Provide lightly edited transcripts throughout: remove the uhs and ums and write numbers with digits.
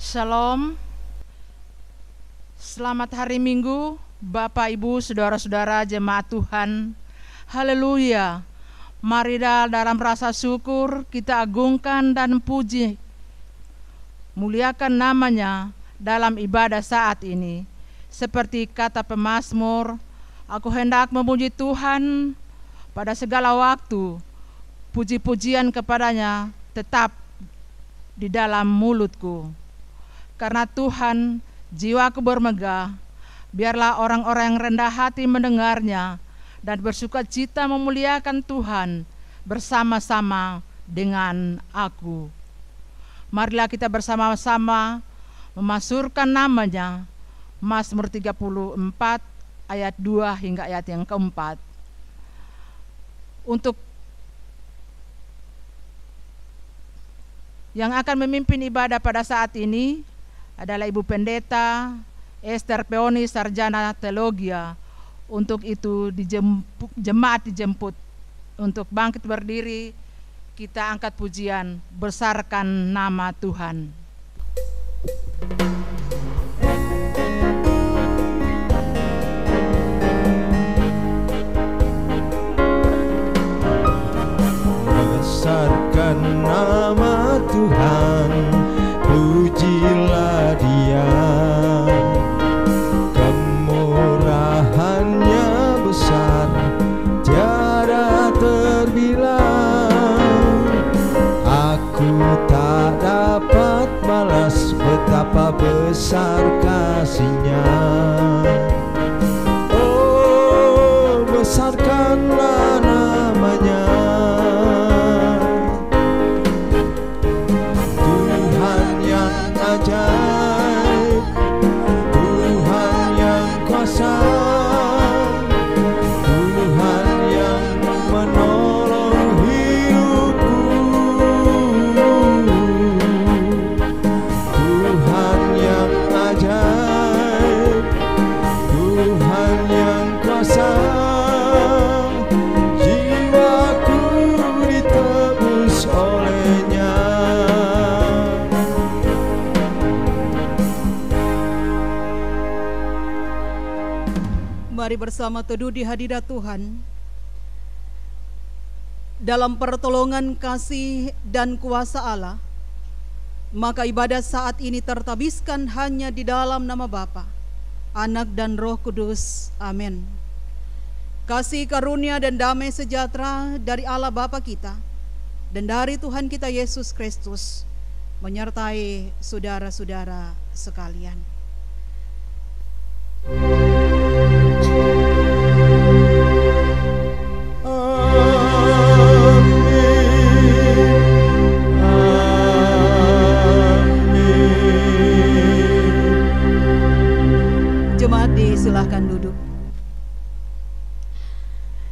Shalom. Selamat hari Minggu, Bapak, Ibu, Saudara-saudara jemaat Tuhan. Haleluya. Mari dalam rasa syukur kita agungkan dan puji, muliakan namanya dalam ibadah saat ini. Seperti kata pemazmur, aku hendak memuji Tuhan pada segala waktu, puji-pujian kepadanya tetap di dalam mulutku. Karena Tuhan, jiwaku bermegah, biarlah orang-orang yang rendah hati mendengarnya dan bersuka cita memuliakan Tuhan bersama-sama dengan aku. Marilah kita bersama-sama memasurkan namanya. Mazmur 34 ayat 2 hingga ayat yang keempat. Untuk yang akan memimpin ibadah pada saat ini adalah Ibu Pendeta Esther Peoni, Sarjana Teologia. Untuk itu jemaat dijemput untuk bangkit berdiri, kita angkat pujian, besarkan nama Tuhan. Besarkan nama Tuhan, pujilah Dia. Kemurahannya besar, tiada terbilang. Aku tak dapat balas betapa besar kasih-Nya. Oh, besarkanlah namanya. Ajaib, Tuhan yang kuasa, Tuhan yang menolong hidupku, Tuhan yang ajaib, Tuhan yang kuasa, jiwaku ditebus oleh-Nya. Mari bersama teduh di hadirat Tuhan. Dalam pertolongan kasih dan kuasa Allah, maka ibadah saat ini tertabiskan hanya di dalam nama Bapa, Anak dan Roh Kudus. Amin. Kasih karunia dan damai sejahtera dari Allah Bapa kita dan dari Tuhan kita Yesus Kristus menyertai saudara-saudara sekalian. Jemaat disilahkan duduk.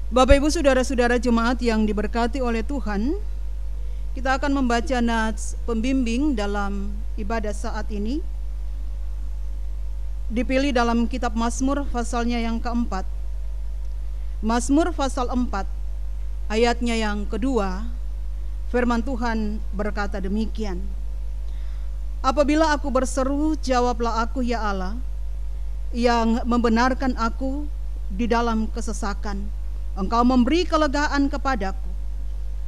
Bapak, Ibu, saudara-saudara jemaat yang diberkati oleh Tuhan, kita akan membaca nats pembimbing dalam ibadah saat ini. Dipilih dalam kitab Mazmur pasalnya yang keempat. Mazmur pasal 4 ayatnya yang kedua. Firman Tuhan berkata demikian. Apabila aku berseru, jawablah aku ya Allah, yang membenarkan aku di dalam kesesakan. Engkau memberi kelegaan kepadaku.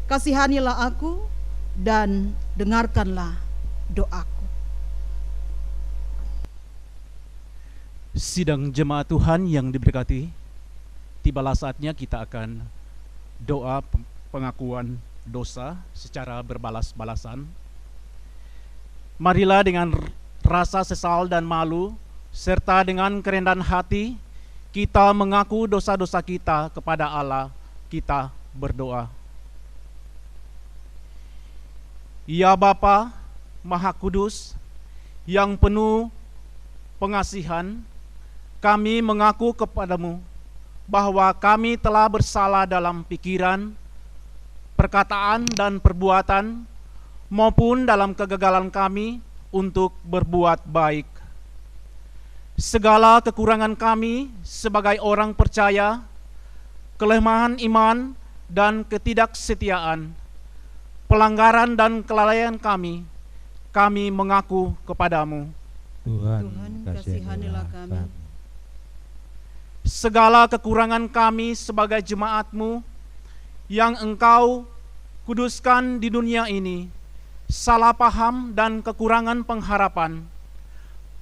Kasihanilah aku dan dengarkanlah doaku. Sidang jemaat Tuhan yang diberkati, tibalah saatnya kita akan doa pengakuan dosa secara berbalas-balasan. Marilah dengan rasa sesal dan malu serta dengan kerendahan hati kita mengaku dosa-dosa kita kepada Allah. Kita berdoa. Ya Bapa Maha Kudus yang penuh pengasihan, kami mengaku kepadamu bahwa kami telah bersalah dalam pikiran, perkataan dan perbuatan, maupun dalam kegagalan kami untuk berbuat baik. Segala kekurangan kami sebagai orang percaya, kelemahan iman dan ketidaksetiaan, pelanggaran dan kelalaian kami kami mengaku kepadamu. Tuhan, Tuhan, kasihanilah kami. Segala kekurangan kami sebagai jemaat-Mu yang Engkau kuduskan di dunia ini, salah paham dan kekurangan pengharapan,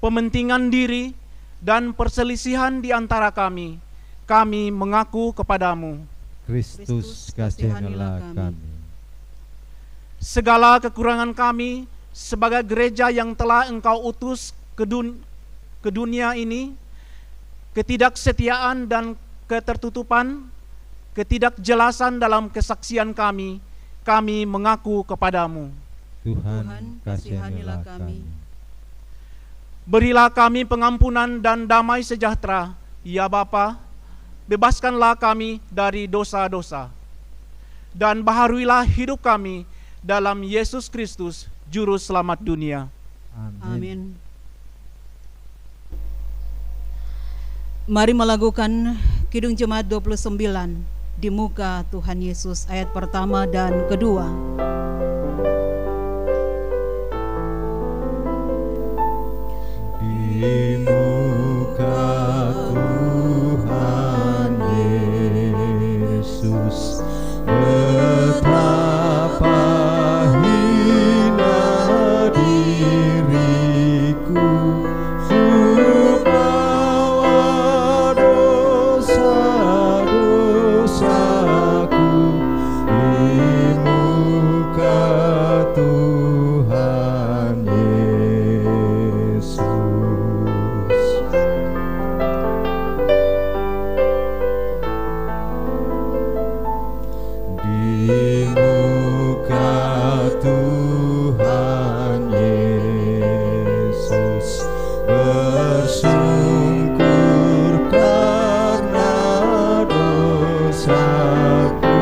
pementingan diri dan perselisihan di antara kami mengaku kepadamu. Kristus, kasihanilah kami. Segala kekurangan kami sebagai gereja yang telah Engkau utus ke dunia ini, ketidaksetiaan dan ketertutupan, ketidakjelasan dalam kesaksian kami mengaku kepadamu. Tuhan, kasihanilah kami. Berilah kami pengampunan dan damai sejahtera, ya Bapa. Bebaskanlah kami dari dosa-dosa, dan baharuilah hidup kami dalam Yesus Kristus, Juru Selamat dunia. Amin. Mari melakukan Kidung Jemaat 29 di muka Tuhan Yesus, ayat pertama dan kedua. Di muka Tuhan Yesus, betapa hina diriku, ku bawa dosa-dosaku di muka Tuhan Yesus. Di muka Tuhan Yesus, bersungkur karena dosaku,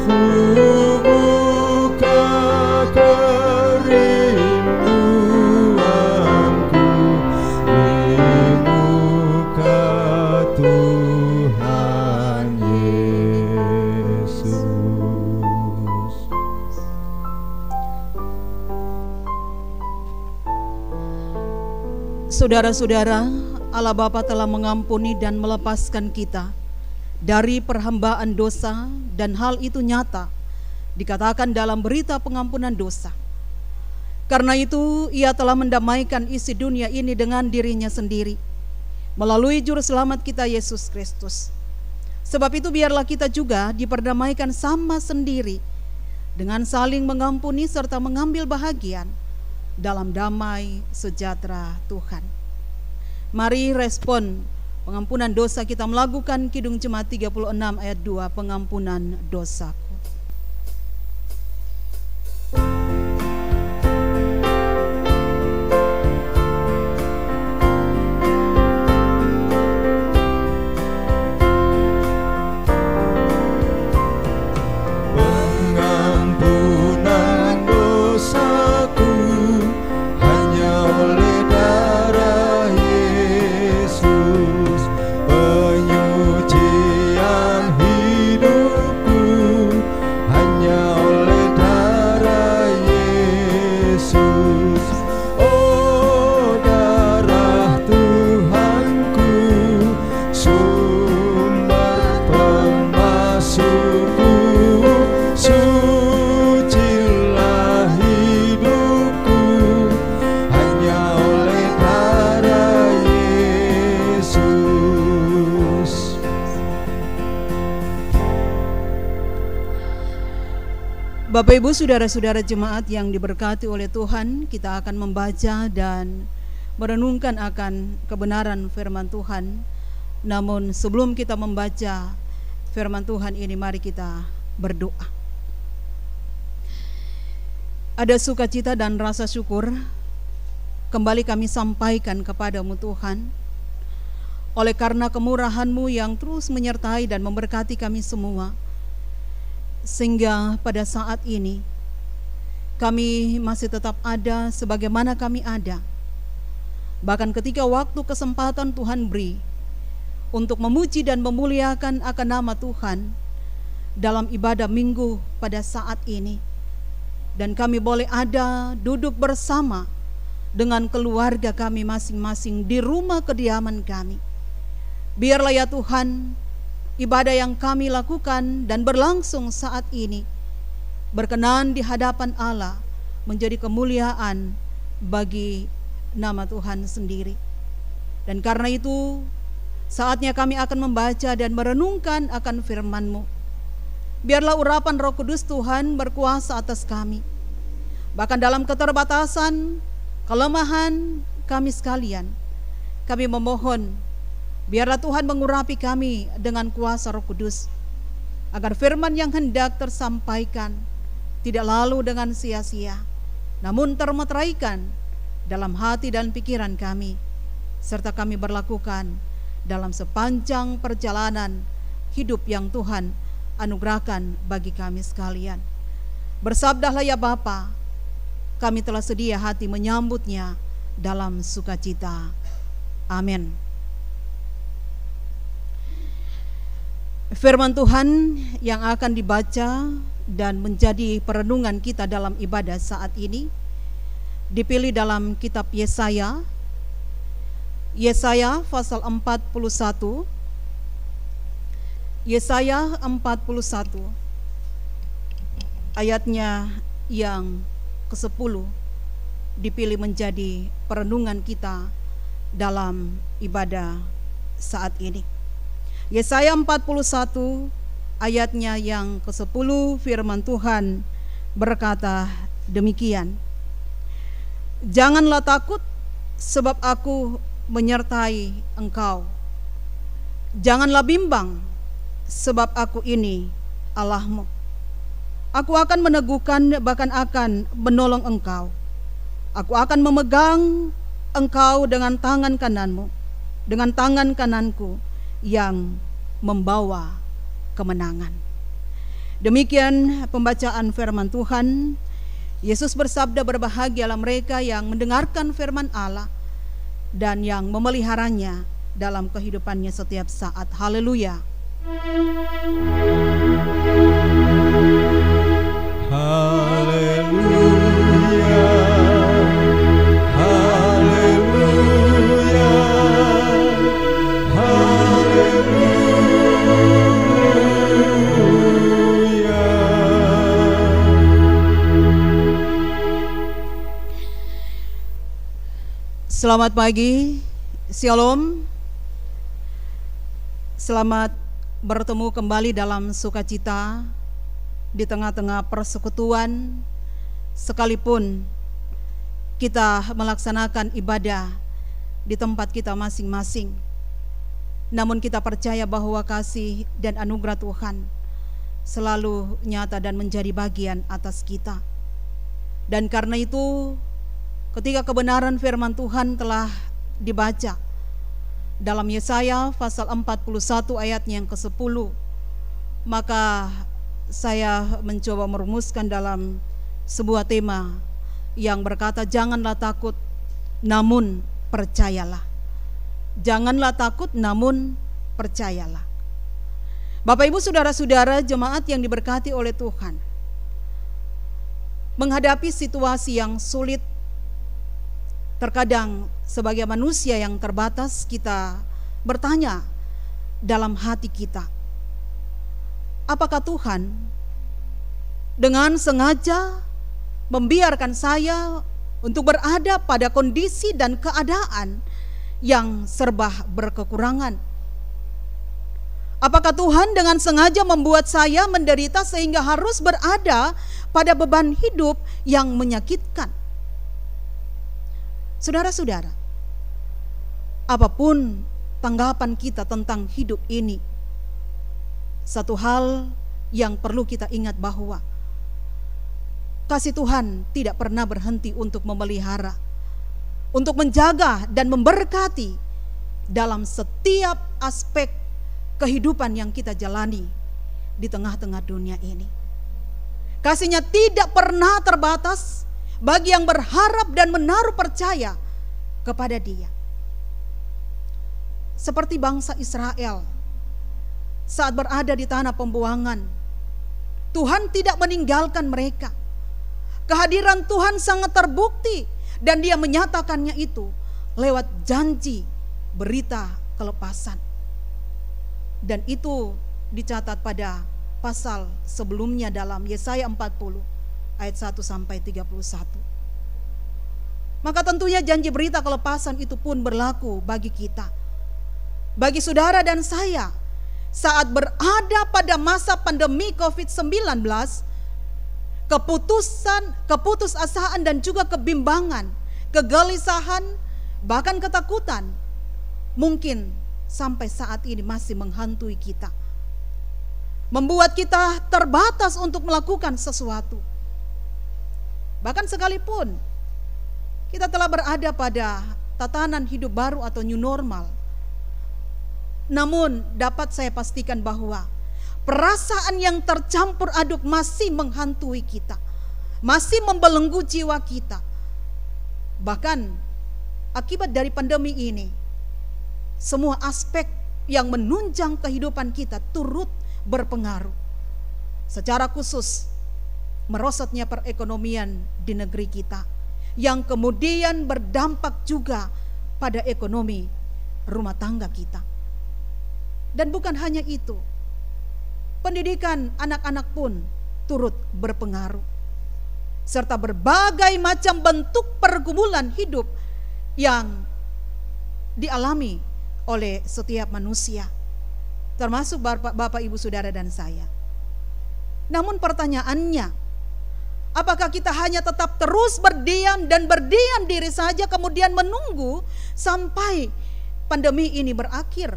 ku buka kerinduanku di muka Tuhan Yesus. Saudara-saudara, Allah Bapa telah mengampuni dan melepaskan kita dari perhambaan dosa, dan hal itu nyata dikatakan dalam berita pengampunan dosa. Karena itu Ia telah mendamaikan isi dunia ini dengan dirinya sendiri melalui Juru Selamat kita Yesus Kristus. Sebab itu biarlah kita juga diperdamaikan sama sendiri dengan saling mengampuni serta mengambil bahagian dalam damai sejahtera Tuhan. Mari respon pengampunan dosa, kita melakukan Kidung Jemaat 36 ayat 2, pengampunan dosaku. Pengampunan dosaku hanya oleh darah Yesus, penyucian hidupku hanya oleh darah Yesus. Oh, darah Tuhanku, sumber pemasukku, sucilah hidupku hanya oleh darah Yesus. Bapak Ibu, saudara-saudara jemaat yang diberkati oleh Tuhan, kita akan membaca dan merenungkan akan kebenaran firman Tuhan. Namun sebelum kita membaca firman Tuhan ini, mari kita berdoa. Ada sukacita dan rasa syukur kembali kami sampaikan kepadamu Tuhan, oleh karena kemurahan-Mu yang terus menyertai dan memberkati kami semua, sehingga pada saat ini kami masih tetap ada sebagaimana kami ada. Bahkan ketika waktu kesempatan Tuhan beri untuk memuji dan memuliakan akan nama Tuhan dalam ibadah minggu pada saat ini, dan kami boleh ada duduk bersama dengan keluarga kami masing-masing di rumah kediaman kami. Biarlah ya Tuhan, ibadah yang kami lakukan dan berlangsung saat ini berkenan di hadapan Allah, menjadi kemuliaan bagi nama Tuhan sendiri. Dan karena itu saatnya kami akan membaca dan merenungkan akan firman-Mu. Biarlah urapan Roh Kudus Tuhan berkuasa atas kami, bahkan dalam keterbatasan, kelemahan kami sekalian. Kami memohon, biarlah Tuhan mengurapi kami dengan kuasa Roh Kudus, agar firman yang hendak tersampaikan tidak lalu dengan sia-sia, namun termeteraikan dalam hati dan pikiran kami, serta kami berlakukan dalam sepanjang perjalanan hidup yang Tuhan anugerahkan bagi kami sekalian. Bersabdalah ya Bapa, kami telah sedia hati menyambutnya dalam sukacita. Amin. Firman Tuhan yang akan dibaca dan menjadi perenungan kita dalam ibadah saat ini dipilih dalam kitab Yesaya pasal 41. Yesaya 41 ayatnya yang ke-10 dipilih menjadi perenungan kita dalam ibadah saat ini. Yesaya 41 ayatnya yang ke-10, firman Tuhan berkata demikian. Janganlah takut, sebab aku menyertai engkau. Janganlah bimbang, sebab aku ini Allahmu. Aku akan meneguhkan, bahkan akan menolong engkau. Aku akan memegang engkau dengan tangan kananmu, dengan tangan kananku yang membawa kemenangan. Demikian pembacaan firman Tuhan. Yesus bersabda, berbahagialah mereka yang mendengarkan firman Allah dan yang memeliharanya dalam kehidupannya setiap saat. Haleluya. Haleluya, haleluya, haleluya. Selamat pagi, Shalom. Selamat bertemu kembali dalam sukacita di tengah-tengah persekutuan, sekalipun kita melaksanakan ibadah di tempat kita masing-masing. Namun kita percaya bahwa kasih dan anugerah Tuhan selalu nyata dan menjadi bagian atas kita. Dan karena itu, ketika kebenaran firman Tuhan telah dibaca dalam Yesaya pasal 41 ayatnya yang ke-10, maka saya mencoba merumuskan dalam sebuah tema yang berkata, janganlah takut, namun percayalah. Janganlah takut, namun percayalah. Bapak Ibu saudara-saudara jemaat yang diberkati oleh Tuhan, menghadapi situasi yang sulit, terkadang sebagai manusia yang terbatas kita bertanya dalam hati kita, apakah Tuhan dengan sengaja membiarkan saya untuk berada pada kondisi dan keadaan yang serba berkekurangan? Apakah Tuhan dengan sengaja membuat saya menderita sehingga harus berada pada beban hidup yang menyakitkan? Saudara-saudara, apapun tanggapan kita tentang hidup ini, satu hal yang perlu kita ingat bahwa kasih Tuhan tidak pernah berhenti untuk memelihara, untuk menjaga dan memberkati dalam setiap aspek kehidupan yang kita jalani di tengah-tengah dunia ini. Kasih-Nya tidak pernah terbatas bagi yang berharap dan menaruh percaya kepada Dia. Seperti bangsa Israel saat berada di tanah pembuangan, Tuhan tidak meninggalkan mereka. Kehadiran Tuhan sangat terbukti dan Dia menyatakannya itu lewat janji berita kelepasan. Dan itu dicatat pada pasal sebelumnya dalam Yesaya 40 ayat 1 sampai 31. Maka tentunya janji berita kelepasan itu pun berlaku bagi kita. Bagi saudara dan saya, saat berada pada masa pandemi COVID-19, keputusasaan dan juga kebimbangan, kegelisahan, bahkan ketakutan mungkin sampai saat ini masih menghantui kita, membuat kita terbatas untuk melakukan sesuatu. Bahkan sekalipun kita telah berada pada tatanan hidup baru atau new normal, namun dapat saya pastikan bahwa perasaan yang tercampur aduk masih menghantui kita, masih membelenggu jiwa kita. Bahkan akibat dari pandemi ini, semua aspek yang menunjang kehidupan kita turut berpengaruh. Secara khusus merosotnya perekonomian di negeri kita, yang kemudian berdampak juga pada ekonomi rumah tangga kita. Dan bukan hanya itu, pendidikan anak-anak pun turut berpengaruh, serta berbagai macam bentuk pergumulan hidup yang dialami oleh setiap manusia, termasuk Bapak, Ibu, Saudara dan saya. Namun pertanyaannya, apakah kita hanya tetap terus berdiam diri saja kemudian menunggu sampai pandemi ini berakhir?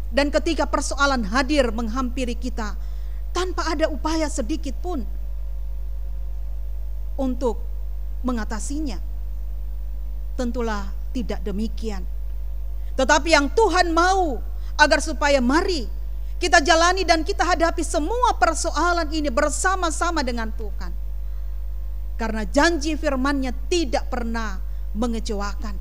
Dan ketika persoalan hadir menghampiri kita tanpa ada upaya sedikit pun untuk mengatasinya? Tentulah tidak demikian. Tetapi yang Tuhan mau agar supaya mari kita jalani dan kita hadapi semua persoalan ini bersama-sama dengan Tuhan. Karena janji firman-Nya tidak pernah mengecewakan.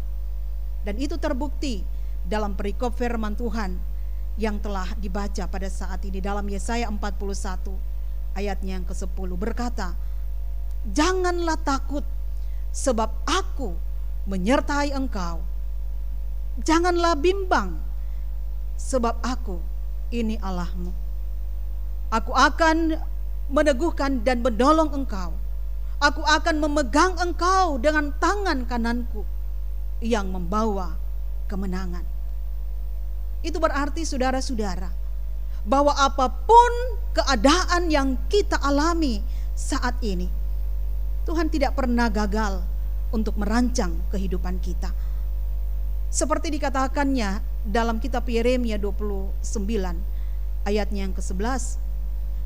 Dan itu terbukti dalam perikop firman Tuhan yang telah dibaca pada saat ini dalam Yesaya 41 ayatnya yang ke-10, berkata, "Janganlah takut, sebab aku menyertai engkau. Janganlah bimbang, sebab aku ini Allahmu. Aku akan meneguhkan dan menolong engkau. Aku akan memegang engkau dengan tangan kananku yang membawa kemenangan." Itu berarti saudara-saudara, bahwa apapun keadaan yang kita alami saat ini, Tuhan tidak pernah gagal untuk merancang kehidupan kita. Seperti dikatakannya dalam kitab Yeremia 29 ayatnya yang ke-11,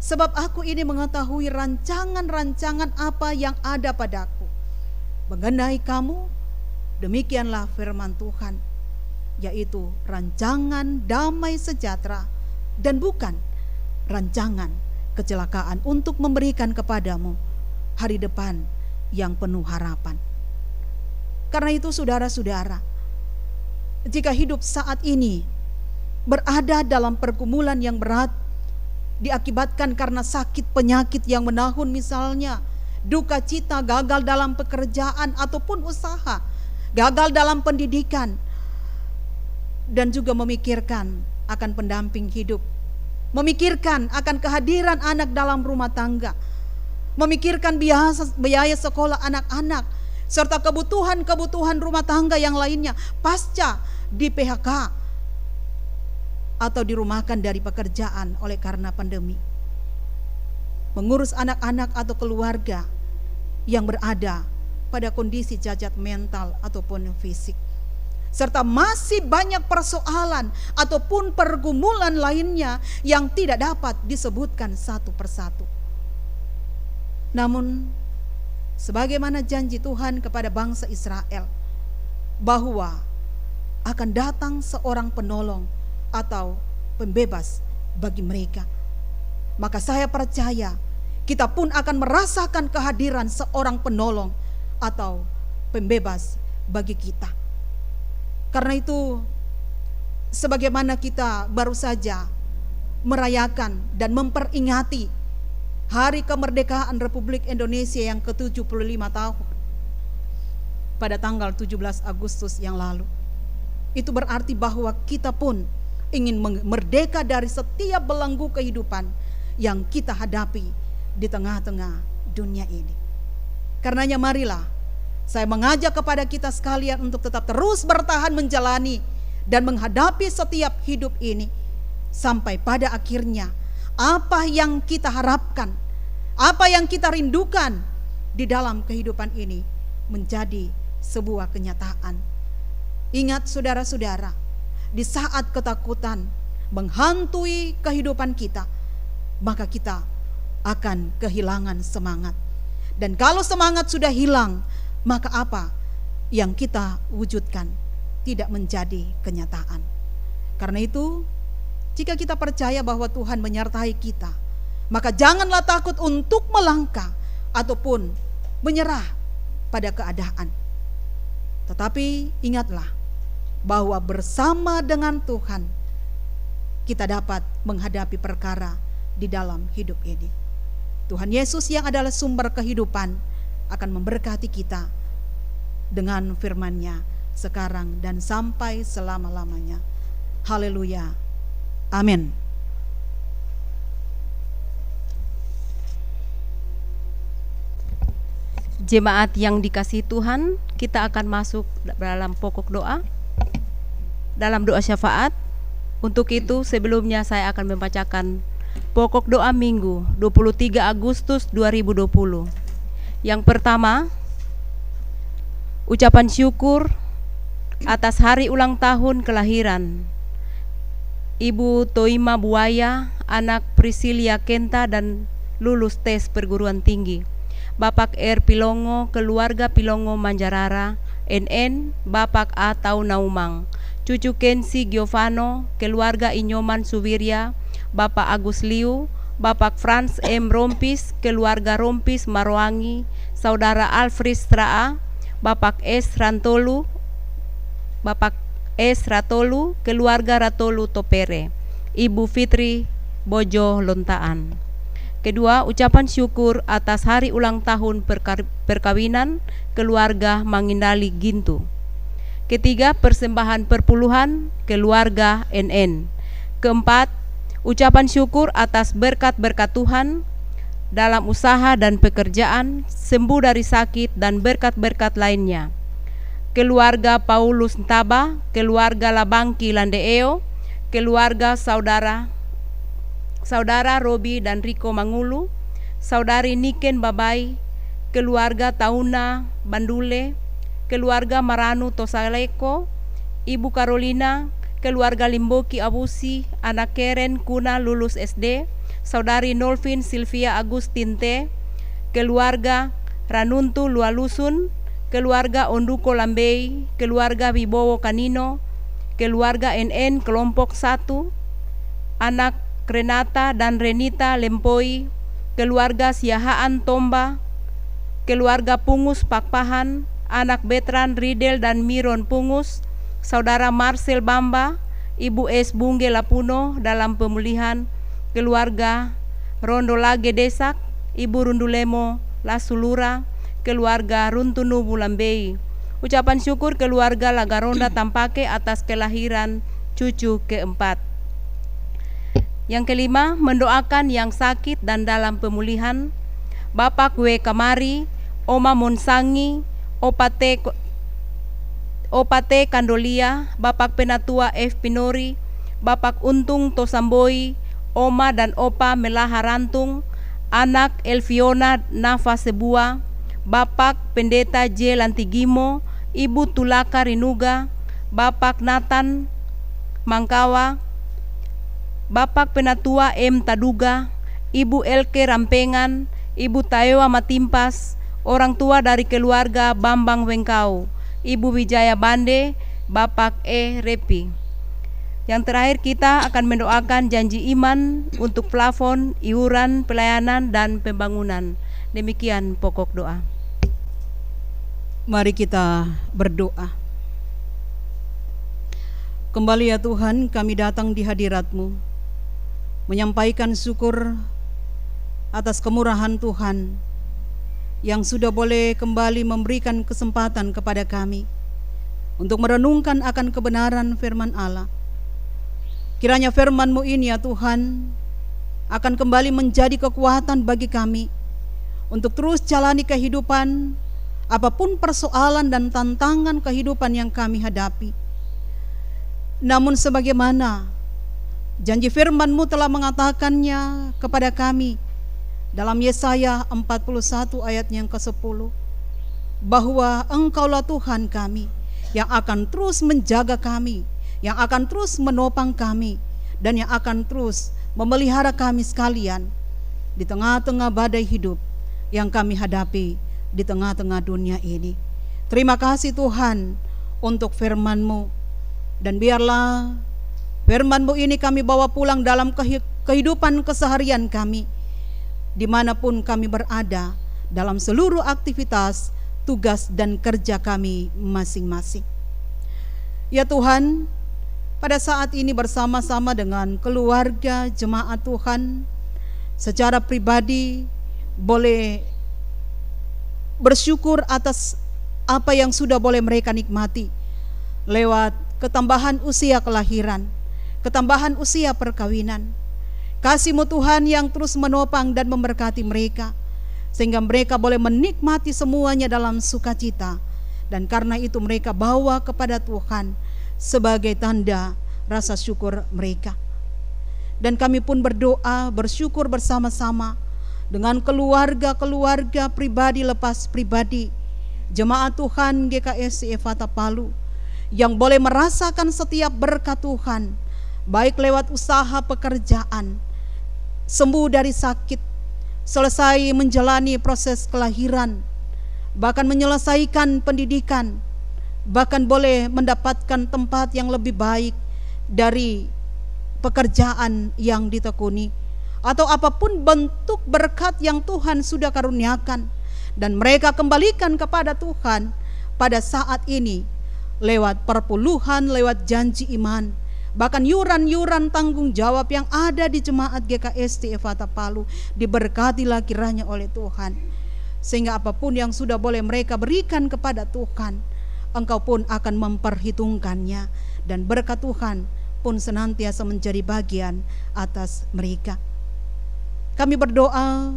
"Sebab aku ini mengetahui rancangan-rancangan apa yang ada padaku mengenai kamu, demikianlah firman Tuhan, yaitu rancangan damai sejahtera dan bukan rancangan kecelakaan, untuk memberikan kepadamu hari depan yang penuh harapan." Karena itu saudara-saudara, jika hidup saat ini berada dalam pergumulan yang berat, diakibatkan karena sakit penyakit yang menahun misalnya, duka cita, gagal dalam pekerjaan ataupun usaha, gagal dalam pendidikan, dan juga memikirkan akan pendamping hidup, memikirkan akan kehadiran anak dalam rumah tangga, memikirkan biaya sekolah anak-anak, serta kebutuhan-kebutuhan rumah tangga yang lainnya pasca di PHK atau dirumahkan dari pekerjaan oleh karena pandemi. Mengurus anak-anak atau keluarga yang berada pada kondisi cacat mental ataupun fisik, serta masih banyak persoalan ataupun pergumulan lainnya yang tidak dapat disebutkan satu persatu. Namun sebagaimana janji Tuhan kepada bangsa Israel bahwa akan datang seorang penolong atau pembebas bagi mereka, maka saya percaya kita pun akan merasakan kehadiran seorang penolong atau pembebas bagi kita. Karena itu, sebagaimana kita baru saja merayakan dan memperingati Hari Kemerdekaan Republik Indonesia yang ke-75 tahun pada tanggal 17 Agustus yang lalu. Itu berarti bahwa kita pun ingin merdeka dari setiap belenggu kehidupan yang kita hadapi di tengah-tengah dunia ini. Karenanya marilah saya mengajak kepada kita sekalian untuk tetap terus bertahan menjalani dan menghadapi setiap hidup ini sampai pada akhirnya apa yang kita harapkan, apa yang kita rindukan di dalam kehidupan ini menjadi sebuah kenyataan. Ingat saudara-saudara, di saat ketakutan menghantui kehidupan kita, maka kita akan kehilangan semangat. Dan kalau semangat sudah hilang, maka apa yang kita wujudkan tidak menjadi kenyataan. Karena itu, jika kita percaya bahwa Tuhan menyertai kita, maka janganlah takut untuk melangkah ataupun menyerah pada keadaan. Tetapi ingatlah bahwa bersama dengan Tuhan kita dapat menghadapi perkara di dalam hidup ini. Tuhan Yesus yang adalah sumber kehidupan akan memberkati kita dengan firman-Nya sekarang dan sampai selama-lamanya. Haleluya. Amin. Jemaat yang dikasihi Tuhan, kita akan masuk dalam pokok doa, dalam doa syafaat. Untuk itu sebelumnya saya akan membacakan pokok doa Minggu 23 Agustus 2020. Yang pertama, ucapan syukur atas hari ulang tahun kelahiran Ibu Toima Buaya, anak Priscilia Kenta dan lulus tes perguruan tinggi. Bapak R. Pilongo, keluarga Pilongo Manjarara, NN, Bapak A. Tau Naumang, cucu Kensi Giovano, keluarga Inyoman Suwirya, Bapak Agus Liu, Bapak Franz M. Rompis, keluarga Rompis Maroangi, Saudara Alfris Straa, Bapak S. Rantolu, keluarga Ratolu Topere, Ibu Fitri Bojo Lontaan. Kedua, ucapan syukur atas hari ulang tahun perkawinan keluarga Mangindali Gintu. Ketiga, persembahan perpuluhan keluarga NN. Keempat, ucapan syukur atas berkat-berkat Tuhan dalam usaha dan pekerjaan, sembuh dari sakit dan berkat-berkat lainnya. Keluarga Paulus Ntaba, keluarga Labangki Landeeo, keluarga Saudara Robi dan Riko Mangulu, Saudari Niken Babai, keluarga Tauna Bandule, keluarga Maranu Tosaleko, Ibu Carolina, keluarga Limboki Abusi, anak Keren Kuna lulus SD, Saudari Nolvin Silvia Agustin T, keluarga Ranuntu Lualusun, keluarga Onduko Lambei, keluarga Wibowo Kanino, keluarga NN kelompok 1, anak Renata dan Renita Lempoi, keluarga Siahaan Tomba, keluarga Pungus Pakpahan, anak Betran Ridel dan Miron Pungus, Saudara Marcel Bamba, Ibu S. Bungge Lapuno dalam pemulihan, keluarga Rondo Lage Desak, Ibu Rundulemo Lasulura, keluarga Runtunu Bulambei. Ucapan syukur keluarga Lagaronda Tampake atas kelahiran cucu keempat. Yang kelima, mendoakan yang sakit dan dalam pemulihan, Bapak W. Kamari, Oma Monsangi, Opate Kandolia, Bapak Penatua F. Pinori, Bapak Untung Tosamboi, Oma dan Opa Melaha Rantung, anak Elviona Nafa Sebua, Bapak Pendeta J. Lantigimo, Ibu Tulaka Rinuga, Bapak Nathan Mangkawa, Bapak Penatua M. Taduga, Ibu Elke Rampengan, Ibu Taewa Matimpas, orang tua dari keluarga Bambang Wengkau, Ibu Wijaya Bande, Bapak E. Repi. Yang terakhir kita akan mendoakan janji iman untuk plafon, iuran, pelayanan, dan pembangunan. Demikian pokok doa. Mari kita berdoa. Kembali ya Tuhan, kami datang di hadirat-Mu, menyampaikan syukur atas kemurahan Tuhan yang sudah boleh kembali memberikan kesempatan kepada kami untuk merenungkan akan kebenaran firman Allah. Kiranya firman-Mu ini ya Tuhan akan kembali menjadi kekuatan bagi kami untuk terus jalani kehidupan apapun persoalan dan tantangan kehidupan yang kami hadapi. Namun sebagaimana janji firman-Mu telah mengatakannya kepada kami dalam Yesaya 41 ayat yang ke-10, bahwa Engkaulah Tuhan kami yang akan terus menjaga kami, yang akan terus menopang kami, dan yang akan terus memelihara kami sekalian di tengah-tengah badai hidup yang kami hadapi di tengah-tengah dunia ini. Terima kasih Tuhan untuk firman-Mu, dan biarlah firman-Mu ini kami bawa pulang dalam kehidupan keseharian kami, dimanapun kami berada, dalam seluruh aktivitas, tugas dan kerja kami masing-masing. Ya Tuhan, pada saat ini bersama-sama dengan keluarga jemaat Tuhan, secara pribadi boleh bersyukur atas apa yang sudah boleh mereka nikmati lewat ketambahan usia kelahiran, ketambahan usia perkawinan. Kasih-Mu Tuhan yang terus menopang dan memberkati mereka, sehingga mereka boleh menikmati semuanya dalam sukacita, dan karena itu mereka bawa kepada Tuhan sebagai tanda rasa syukur mereka. Dan kami pun berdoa, bersyukur bersama-sama dengan keluarga-keluarga pribadi lepas pribadi jemaat Tuhan GKST Efata Palu yang boleh merasakan setiap berkat Tuhan, baik lewat usaha pekerjaan, sembuh dari sakit, selesai menjalani proses kelahiran, bahkan menyelesaikan pendidikan, bahkan boleh mendapatkan tempat yang lebih baik dari pekerjaan yang ditekuni, atau apapun bentuk berkat yang Tuhan sudah karuniakan, dan mereka kembalikan kepada Tuhan pada saat ini lewat perpuluhan, lewat janji iman, bahkan yuran-yuran tanggung jawab yang ada di jemaat GKST Efata Palu diberkatilah kiranya oleh Tuhan, sehingga apapun yang sudah boleh mereka berikan kepada Tuhan, Engkau pun akan memperhitungkannya, dan berkat Tuhan pun senantiasa menjadi bagian atas mereka. Kami berdoa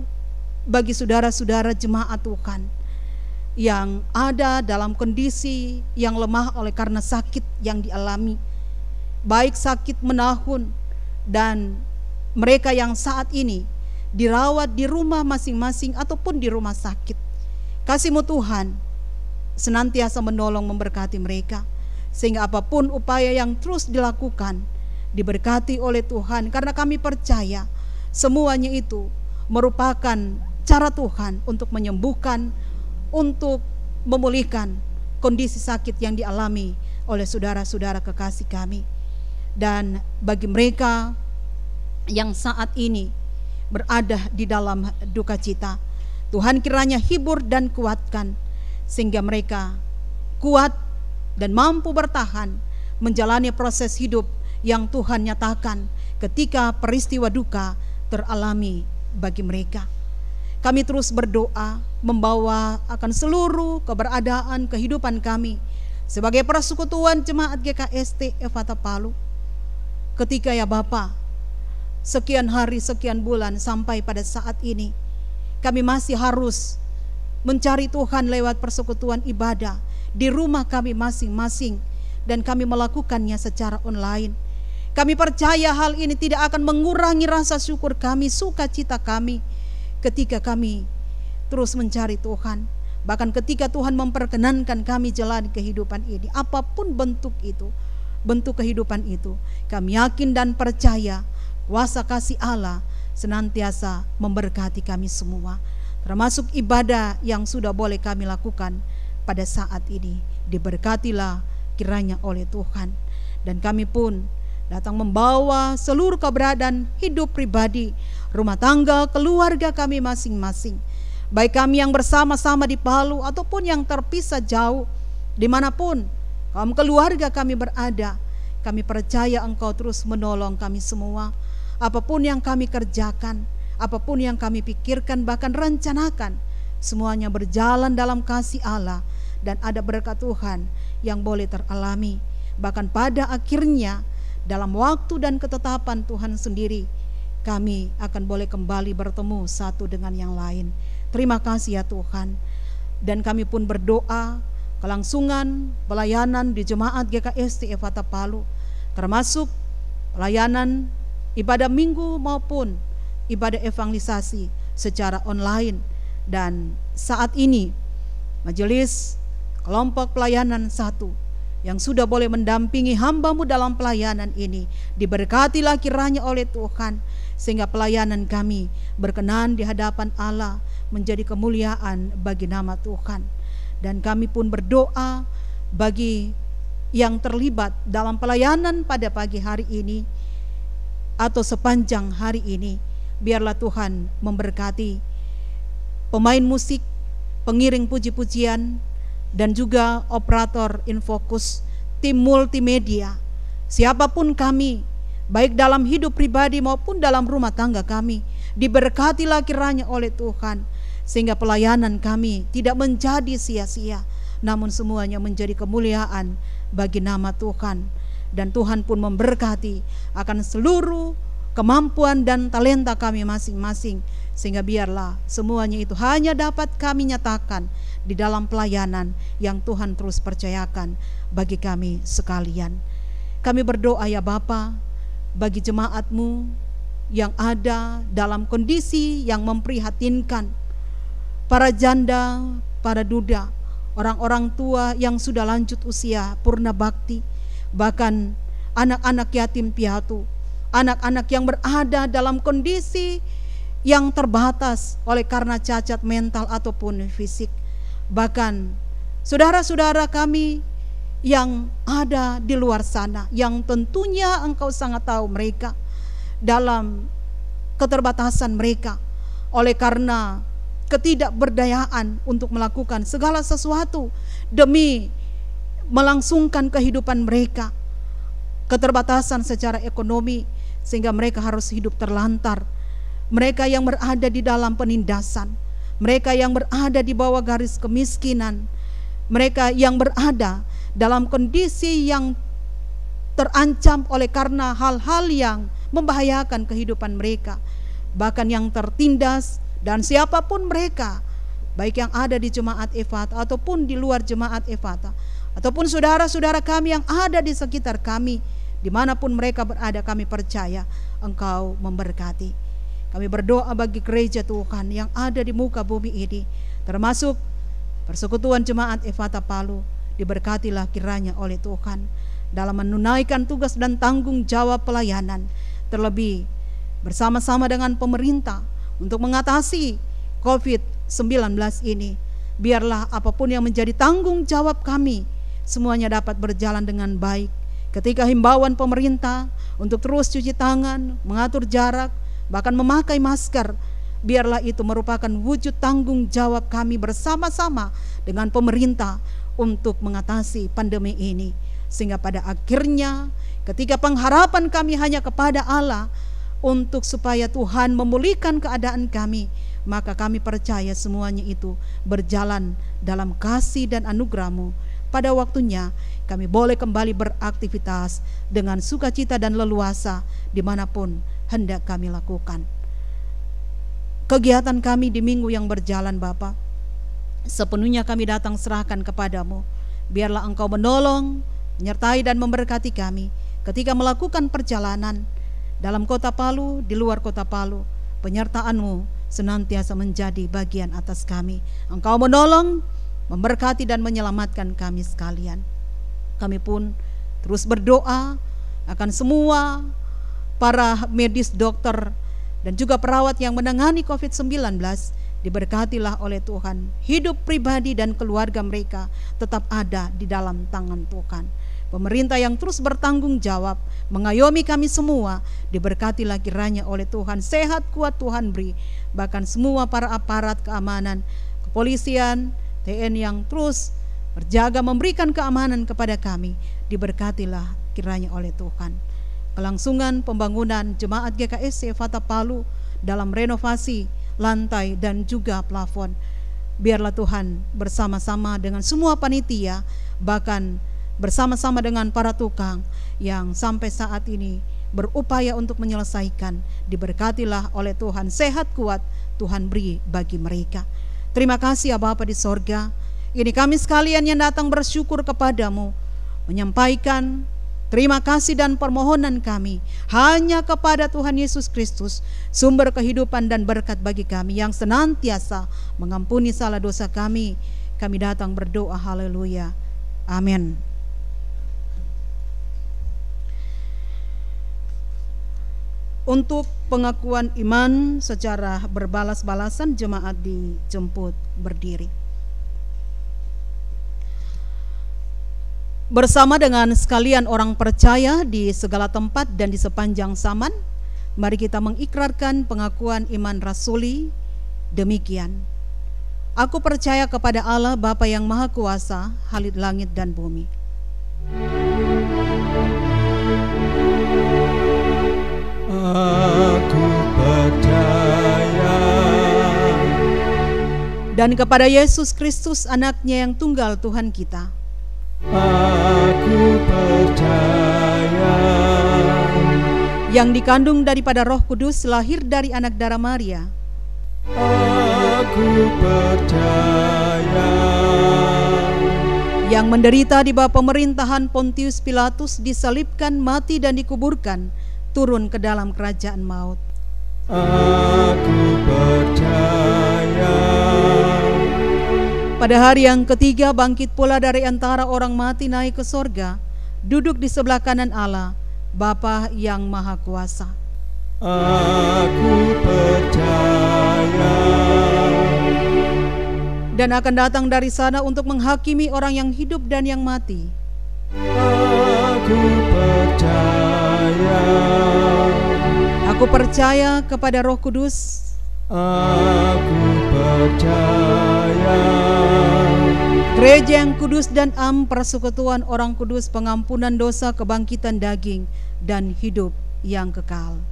bagi saudara-saudara jemaat Tuhan yang ada dalam kondisi yang lemah oleh karena sakit yang dialami, baik sakit menahun, dan mereka yang saat ini dirawat di rumah masing-masing ataupun di rumah sakit. Kasih-Mu Tuhan senantiasa menolong memberkati mereka, sehingga apapun upaya yang terus dilakukan diberkati oleh Tuhan, karena kami percaya semuanya itu merupakan cara Tuhan untuk menyembuhkan, untuk memulihkan kondisi sakit yang dialami oleh saudara-saudara kekasih kami. Dan bagi mereka yang saat ini berada di dalam duka cita, Tuhan kiranya hibur dan kuatkan, sehingga mereka kuat dan mampu bertahan menjalani proses hidup yang Tuhan nyatakan ketika peristiwa duka teralami bagi mereka. Kami terus berdoa membawa akan seluruh keberadaan kehidupan kami sebagai persekutuan jemaat GKST Efata Palu. Ketika ya Bapa, sekian hari, sekian bulan sampai pada saat ini, kami masih harus mencari Tuhan lewat persekutuan ibadah di rumah kami masing-masing, dan kami melakukannya secara online. Kami percaya hal ini tidak akan mengurangi rasa syukur kami, sukacita kami ketika kami terus mencari Tuhan. Bahkan ketika Tuhan memperkenankan kami jalani kehidupan ini, apapun bentuk itu, bentuk kehidupan itu, kami yakin dan percaya kuasa kasih Allah senantiasa memberkati kami semua, termasuk ibadah yang sudah boleh kami lakukan pada saat ini. Diberkatilah kiranya oleh Tuhan, dan kami pun datang membawa seluruh keberadaan hidup pribadi, rumah tangga, keluarga kami masing-masing, baik kami yang bersama-sama di Palu ataupun yang terpisah jauh, dimanapun kaum keluarga kami berada. Kami percaya Engkau terus menolong kami semua. Apapun yang kami kerjakan, apapun yang kami pikirkan bahkan rencanakan, semuanya berjalan dalam kasih Allah dan ada berkat Tuhan yang boleh teralami. Bahkan pada akhirnya dalam waktu dan ketetapan Tuhan sendiri, kami akan boleh kembali bertemu satu dengan yang lain. Terima kasih ya Tuhan. Dan kami pun berdoa kelangsungan pelayanan di Jemaat GKST Efata Palu, termasuk pelayanan ibadah minggu maupun ibadah evangelisasi secara online. Dan saat ini majelis kelompok pelayanan 1 yang sudah boleh mendampingi hamba-Mu dalam pelayanan ini, diberkatilah kiranya oleh Tuhan, sehingga pelayanan kami berkenan di hadapan Allah, menjadi kemuliaan bagi nama Tuhan. Dan kami pun berdoa bagi yang terlibat dalam pelayanan pada pagi hari ini atau sepanjang hari ini, biarlah Tuhan memberkati pemain musik, pengiring puji-pujian, dan juga operator Infokus, tim multimedia, siapapun kami, baik dalam hidup pribadi maupun dalam rumah tangga kami, diberkatilah kiranya oleh Tuhan, sehingga pelayanan kami tidak menjadi sia-sia, namun semuanya menjadi kemuliaan bagi nama Tuhan. Dan Tuhan pun memberkati akan seluruh kemampuan dan talenta kami masing-masing, sehingga biarlah semuanya itu hanya dapat kami nyatakan di dalam pelayanan yang Tuhan terus percayakan bagi kami sekalian. Kami berdoa ya Bapa, bagi jemaat-Mu yang ada dalam kondisi yang memprihatinkan, para janda, para duda, orang-orang tua yang sudah lanjut usia purna bakti, bahkan anak-anak yatim piatu, anak-anak yang berada dalam kondisi yang terbatas oleh karena cacat mental ataupun fisik, bahkan saudara-saudara kami yang ada di luar sana, yang tentunya Engkau sangat tahu mereka dalam keterbatasan mereka oleh karena ketidakberdayaan untuk melakukan segala sesuatu demi melangsungkan kehidupan mereka, keterbatasan secara ekonomi sehingga mereka harus hidup terlantar, mereka yang berada di dalam penindasan, mereka yang berada di bawah garis kemiskinan, mereka yang berada dalam kondisi yang terancam oleh karena hal-hal yang membahayakan kehidupan mereka, bahkan yang tertindas. Dan siapapun mereka, baik yang ada di Jemaat Efata ataupun di luar Jemaat Efata, ataupun saudara-saudara kami yang ada di sekitar kami, dimanapun mereka berada, kami percaya Engkau memberkati. Kami berdoa bagi gereja Tuhan yang ada di muka bumi ini, termasuk Persekutuan Jemaat Efata Palu, diberkatilah kiranya oleh Tuhan dalam menunaikan tugas dan tanggung jawab pelayanan, terlebih bersama-sama dengan pemerintah untuk mengatasi COVID-19 ini. Biarlah apapun yang menjadi tanggung jawab kami, semuanya dapat berjalan dengan baik. Ketika himbauan pemerintah untuk terus cuci tangan, mengatur jarak, bahkan memakai masker, biarlah itu merupakan wujud tanggung jawab kami bersama-sama dengan pemerintah untuk mengatasi pandemi ini. Sehingga pada akhirnya ketika pengharapan kami hanya kepada Allah untuk supaya Tuhan memulihkan keadaan kami, maka kami percaya semuanya itu berjalan dalam kasih dan anugerah-Mu. Pada waktunya kami boleh kembali beraktivitas dengan sukacita dan leluasa dimanapun hendak kami lakukan. Kegiatan kami di minggu yang berjalan Bapa, sepenuhnya kami datang serahkan kepadamu. Biarlah Engkau menolong, menyertai dan memberkati kami ketika melakukan perjalanan dalam kota Palu, di luar kota Palu. Penyertaan-Mu senantiasa menjadi bagian atas kami. Engkau menolong, memberkati dan menyelamatkan kami sekalian. Kami pun terus berdoa akan semua para medis, dokter dan juga perawat yang menangani COVID-19. Diberkatilah oleh Tuhan. Hidup pribadi dan keluarga mereka tetap ada di dalam tangan Tuhan. Pemerintah yang terus bertanggung jawab mengayomi kami semua, diberkatilah kiranya oleh Tuhan. Sehat kuat Tuhan beri. Bahkan semua para aparat keamanan, kepolisian, TNI yang terus berjaga memberikan keamanan kepada kami, diberkatilah kiranya oleh Tuhan. Kelangsungan pembangunan Jemaat GKST Efata Palu dalam renovasi lantai dan juga plafon. Biarlah Tuhan bersama-sama dengan semua panitia, bahkan bersama-sama dengan para tukang yang sampai saat ini berupaya untuk menyelesaikan, diberkatilah oleh Tuhan, sehat kuat Tuhan beri bagi mereka. Terima kasih ya Bapa di sorga. Ini kami sekalian yang datang bersyukur kepadamu, menyampaikan terima kasih dan permohonan kami hanya kepada Tuhan Yesus Kristus, sumber kehidupan dan berkat bagi kami, yang senantiasa mengampuni salah dosa kami. Kami datang berdoa, haleluya, amin. Untuk pengakuan iman secara berbalas-balasan, jemaat dijemput berdiri. Bersama dengan sekalian orang percaya di segala tempat dan di sepanjang zaman, mari kita mengikrarkan pengakuan iman rasuli demikian. Aku percaya kepada Allah Bapa yang Maha Kuasa, Khalid langit dan bumi. Aku percaya. Dan kepada Yesus Kristus, anaknya yang tunggal Tuhan kita. Aku percaya. Yang dikandung daripada Roh Kudus, lahir dari anak darah Maria. Aku percaya. Yang menderita di bawah pemerintahan Pontius Pilatus, disalibkan, mati dan dikuburkan, turun ke dalam kerajaan maut. Aku percaya. Pada hari yang ketiga bangkit pula dari antara orang mati, naik ke sorga, duduk di sebelah kanan Allah, Bapa yang Maha Kuasa. Aku percaya. Dan akan datang dari sana untuk menghakimi orang yang hidup dan yang mati. Aku percaya. Aku percaya kepada Roh Kudus. Aku percaya. Gereja yang kudus dan am, persekutuan orang kudus, pengampunan dosa, kebangkitan daging, dan hidup yang kekal.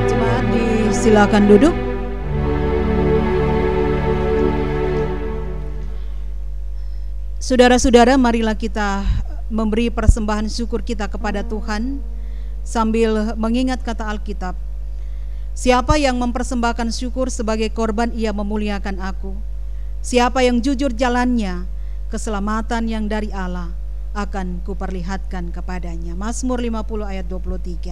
Jemaat disilakan duduk. Saudara-saudara, marilah kita memberi persembahan syukur kita kepada Tuhan sambil mengingat kata Alkitab. Siapa yang mempersembahkan syukur sebagai korban, ia memuliakan aku. Siapa yang jujur jalannya, keselamatan yang dari Allah akan kuperlihatkan kepadanya. Mazmur 50 ayat 23.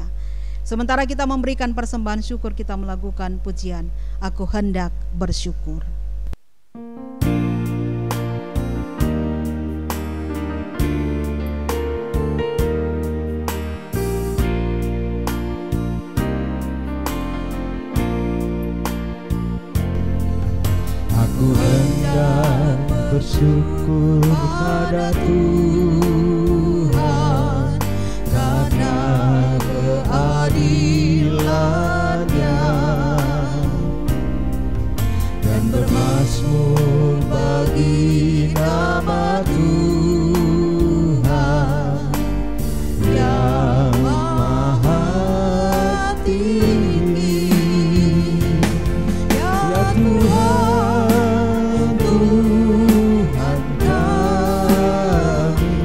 Sementara kita memberikan persembahan syukur, kita melakukan pujian, aku hendak bersyukur. Aku hendak bersyukur pada Tuhan karena keadilan-Nya, dan bermazmur bagi nama Tuhan yang Maha Tinggi. Ya Tuhan, Tuhan kami,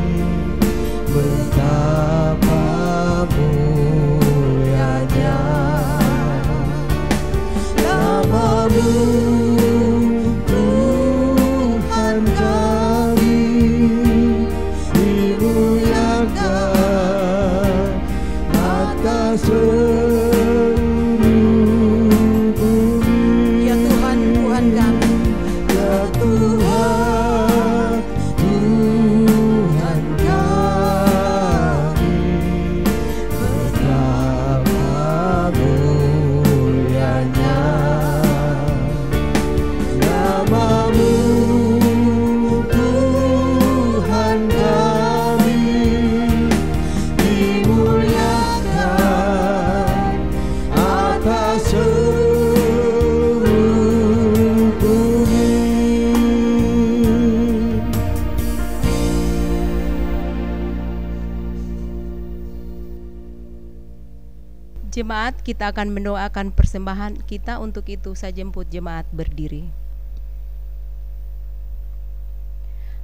Jemaat, kita akan mendoakan persembahan kita. Untuk itu saya jemput jemaat berdiri.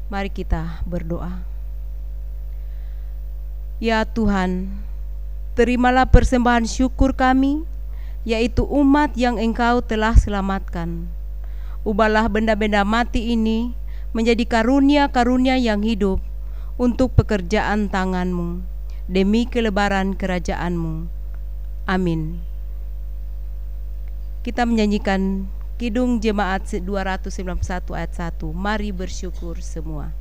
Mari kita berdoa. Ya Tuhan, terimalah persembahan syukur kami, yaitu umat yang Engkau telah selamatkan. Ubahlah benda-benda mati ini menjadi karunia-karunia yang hidup untuk pekerjaan tangan-Mu, demi kelebaran kerajaan-Mu. Amin. Kita menyanyikan Kidung Jemaat 291 ayat 1. Mari bersyukur semua.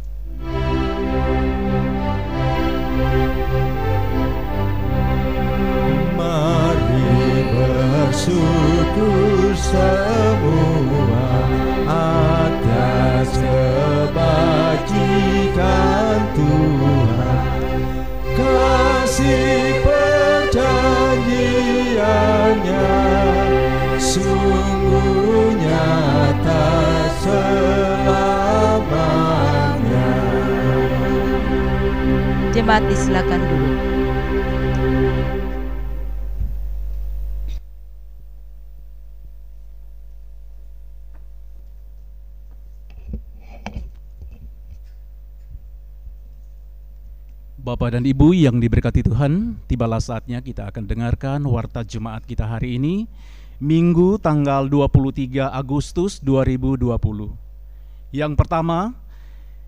Mari bersyukur semua atas kebajikan Tuhan, kasih perjanjiannya sungguh nyata selamanya. Jemaat disilakan dulu. Bapak dan Ibu yang diberkati Tuhan, tibalah saatnya kita akan dengarkan warta jemaat kita hari ini, Minggu tanggal 23 Agustus 2020. Yang pertama,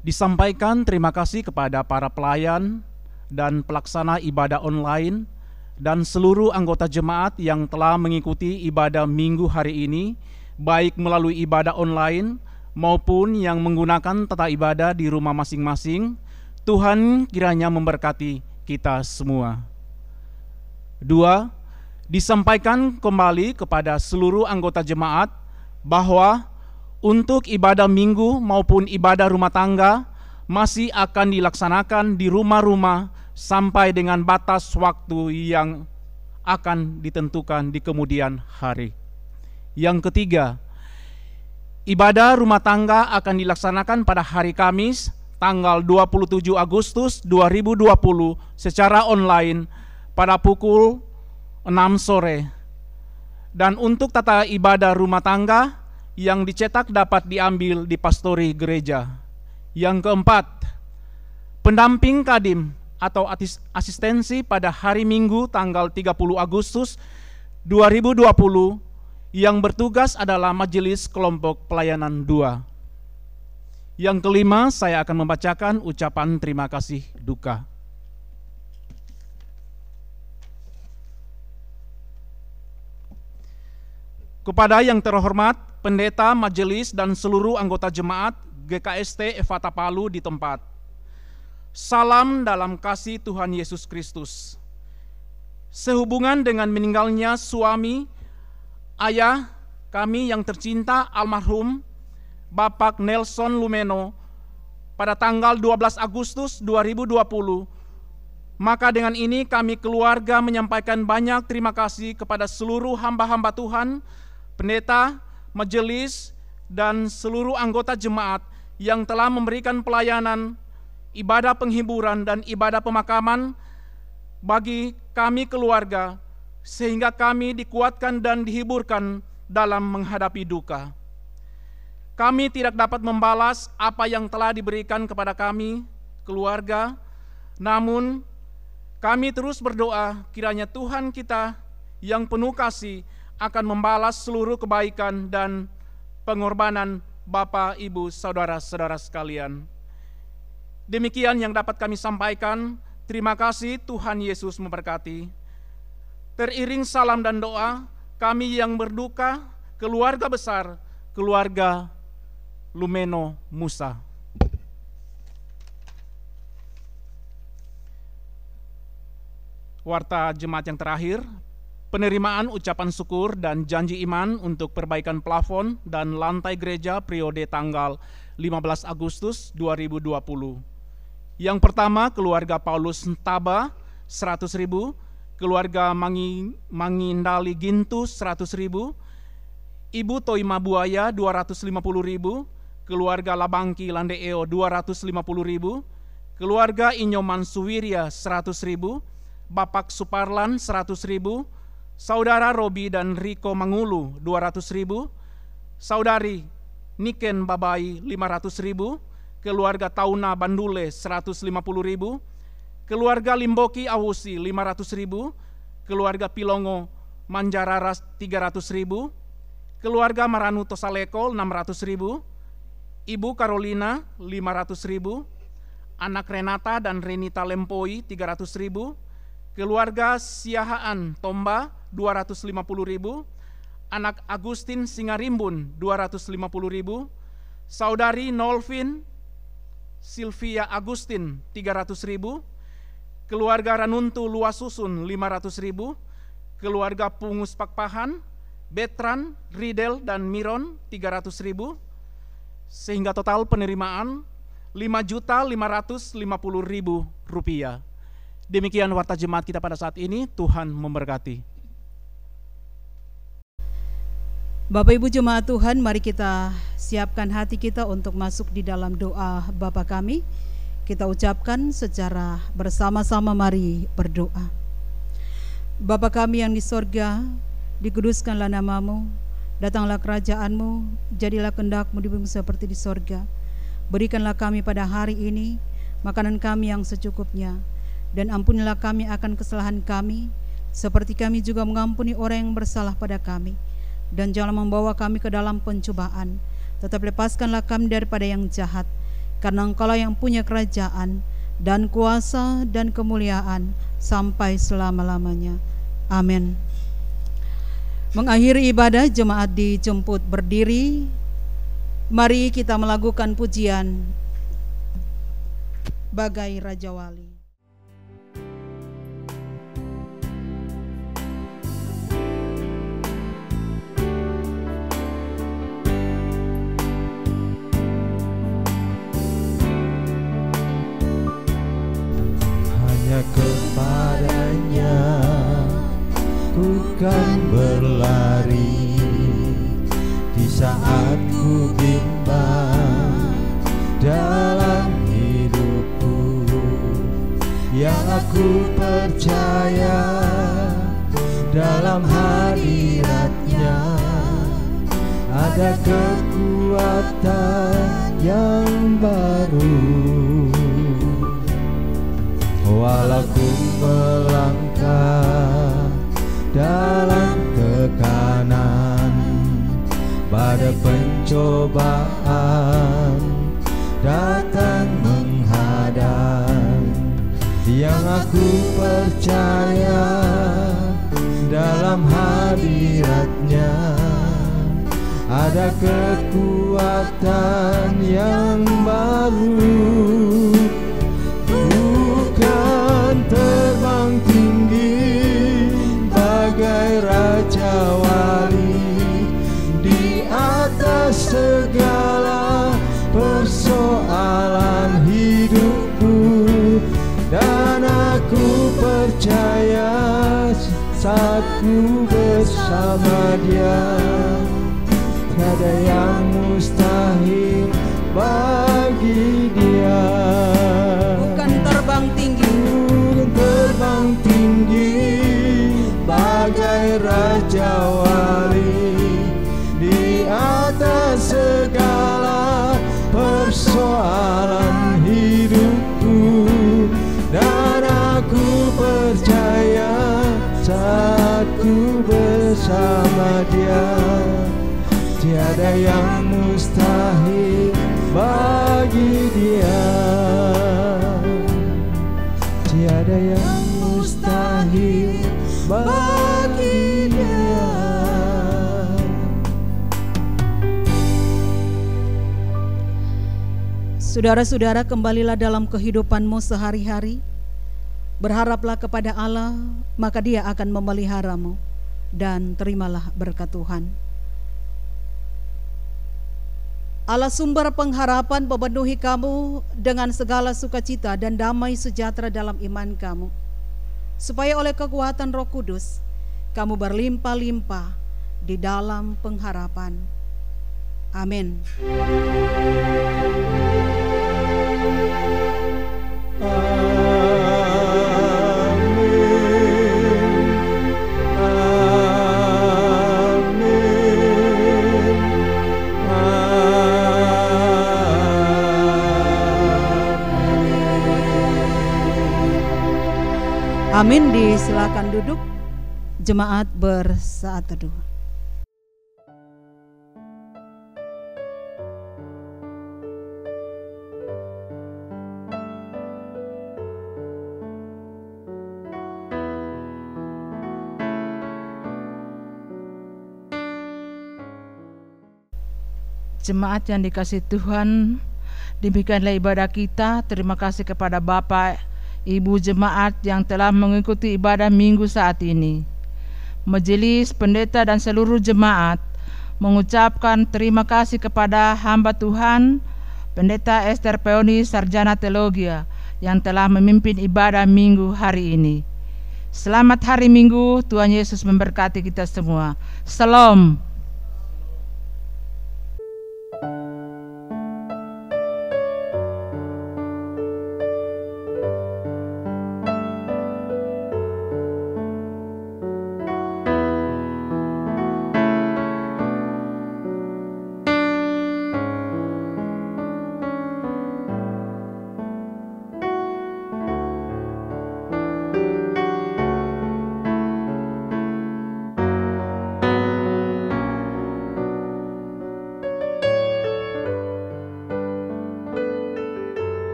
disampaikan terima kasih kepada para pelayan dan pelaksana ibadah online dan seluruh anggota jemaat yang telah mengikuti ibadah Minggu hari ini, baik melalui ibadah online maupun yang menggunakan tata ibadah di rumah masing-masing. Tuhan kiranya memberkati kita semua. 2. Disampaikan kembali kepada seluruh anggota jemaat bahwa untuk ibadah minggu maupun ibadah rumah tangga masih akan dilaksanakan di rumah-rumah sampai dengan batas waktu yang akan ditentukan di kemudian hari. Yang ketiga, ibadah rumah tangga akan dilaksanakan pada hari Kamis tanggal 27 Agustus 2020 secara online pada pukul 6 sore. Dan untuk tata ibadah rumah tangga yang dicetak dapat diambil di pastori gereja. Yang keempat, pendamping kadim atau asistensi pada hari Minggu tanggal 30 Agustus 2020 yang bertugas adalah Majelis Kelompok Pelayanan 2. Yang kelima, saya akan membacakan ucapan terima kasih duka. Kepada yang terhormat pendeta, majelis, dan seluruh anggota jemaat GKST Efata Palu di tempat. Salam dalam kasih Tuhan Yesus Kristus. Sehubungan dengan meninggalnya suami, ayah kami yang tercinta almarhum Bapak Nelson Lumeno pada tanggal 12 Agustus 2020, maka dengan ini kami keluarga menyampaikan banyak terima kasih kepada seluruh hamba-hamba Tuhan, pendeta, majelis, dan seluruh anggota jemaat yang telah memberikan pelayanan, ibadah penghiburan, dan ibadah pemakaman bagi kami keluarga, sehingga kami dikuatkan dan dihiburkan dalam menghadapi duka. Kami tidak dapat membalas apa yang telah diberikan kepada kami, keluarga, namun kami terus berdoa kiranya Tuhan kita yang penuh kasih akan membalas seluruh kebaikan dan pengorbanan Bapak, Ibu, saudara-saudara sekalian. Demikian yang dapat kami sampaikan. Terima kasih, Tuhan Yesus memberkati. Teriring salam dan doa, kami yang berduka, keluarga besar, keluarga Lumeno Musa. Warta jemaat yang terakhir, penerimaan ucapan syukur dan janji iman untuk perbaikan plafon dan lantai gereja periode tanggal 15 Agustus 2020. Yang pertama, keluarga Paulus Taba 100.000, keluarga Mangindali Gintu 100.000, Ibu Toima Buaya 250.000, keluarga Labangki Landeeo 250.000, keluarga Inyoman Suwirya 100.000, Bapak Suparlan 100.000, Saudara Robi dan Riko Mangulu 200.000, Saudari Niken Babai 500.000, keluarga Tauna Bandule 150.000, keluarga Limboki Awusi 500.000, keluarga Pilongo Manjararas 300.000, keluarga Maranu Tosaleko 600.000, Ibu Carolina 500.000, anak Renata dan Renita Lempoi 300.000, keluarga Siahaan Tomba 250.000, anak Agustin Singarimbun 250.000, saudari Nolvin Silvia Agustin 300.000, keluarga Ranuntu Luasusun 500.000, keluarga Pungus Pakpahan, Betran, Ridel, dan Miron 300.000, sehingga total penerimaan 5.550.000 rupiah. Demikian warta jemaat kita pada saat ini. Tuhan memberkati. Bapak Ibu jemaat Tuhan, mari kita siapkan hati kita untuk masuk di dalam doa Bapa kami. Kita ucapkan secara bersama-sama, mari berdoa. Bapa kami yang di sorga, dikuduskanlah namamu, datanglah kerajaan-Mu, jadilah kehendak-Mu di bumi seperti di sorga. Berikanlah kami pada hari ini makanan kami yang secukupnya, dan ampunilah kami akan kesalahan kami, seperti kami juga mengampuni orang yang bersalah pada kami. Dan jangan membawa kami ke dalam pencobaan, tetapi lepaskanlah kami daripada yang jahat, karena Engkaulah yang punya kerajaan, dan kuasa, dan kemuliaan, sampai selama-lamanya. Amin. Mengakhiri ibadah, jemaat dijemput berdiri. Mari kita melakukan pujian Bagai Raja Wali. Hanya kepadanya ku kan berlari di saat ku bimbang dalam hidupku. Yang aku percaya dalam hadiratnya ada kekuatan yang baru. Walau ku melangkah dalam tekanan, pada pencobaan datang menghadang, yang aku percaya dalam hadiratnya ada kekuatan yang baru. Bukan terbang tinggi bagai Raja Wali di atas segala persoalan hidupku, dan aku percaya saat ku bersama Dia tiada yang mustahil bagi Dia. Bukan terbang tinggi, Terbang tinggi bagai Raja Wali di atas segala persoalan hidupku, dan aku percaya saat ku bersama Dia tiada yang mustahil bagi Dia. Tiada yang mustahil bagi Dia. saudara-saudara, kembalilah dalam kehidupanmu sehari-hari. Berharaplah kepada Allah, maka Dia akan memeliharamu, dan terimalah berkat Tuhan. Allah sumber pengharapan memenuhi kamu dengan segala sukacita dan damai sejahtera dalam iman kamu, supaya oleh kekuatan Roh Kudus kamu berlimpah-limpah di dalam pengharapan. Amin. Amin. Amin. Disilakan duduk. Jemaat bersaat teduh. Jemaat yang dikasihi Tuhan, demikianlah ibadah kita. Terima kasih kepada Bapak, Ibu jemaat yang telah mengikuti ibadah minggu saat ini. Majelis, pendeta dan seluruh jemaat mengucapkan terima kasih kepada hamba Tuhan, Pendeta Esther Peoni, Sarjana Teologia, yang telah memimpin ibadah minggu hari ini. Selamat hari Minggu, Tuhan Yesus memberkati kita semua. Salam.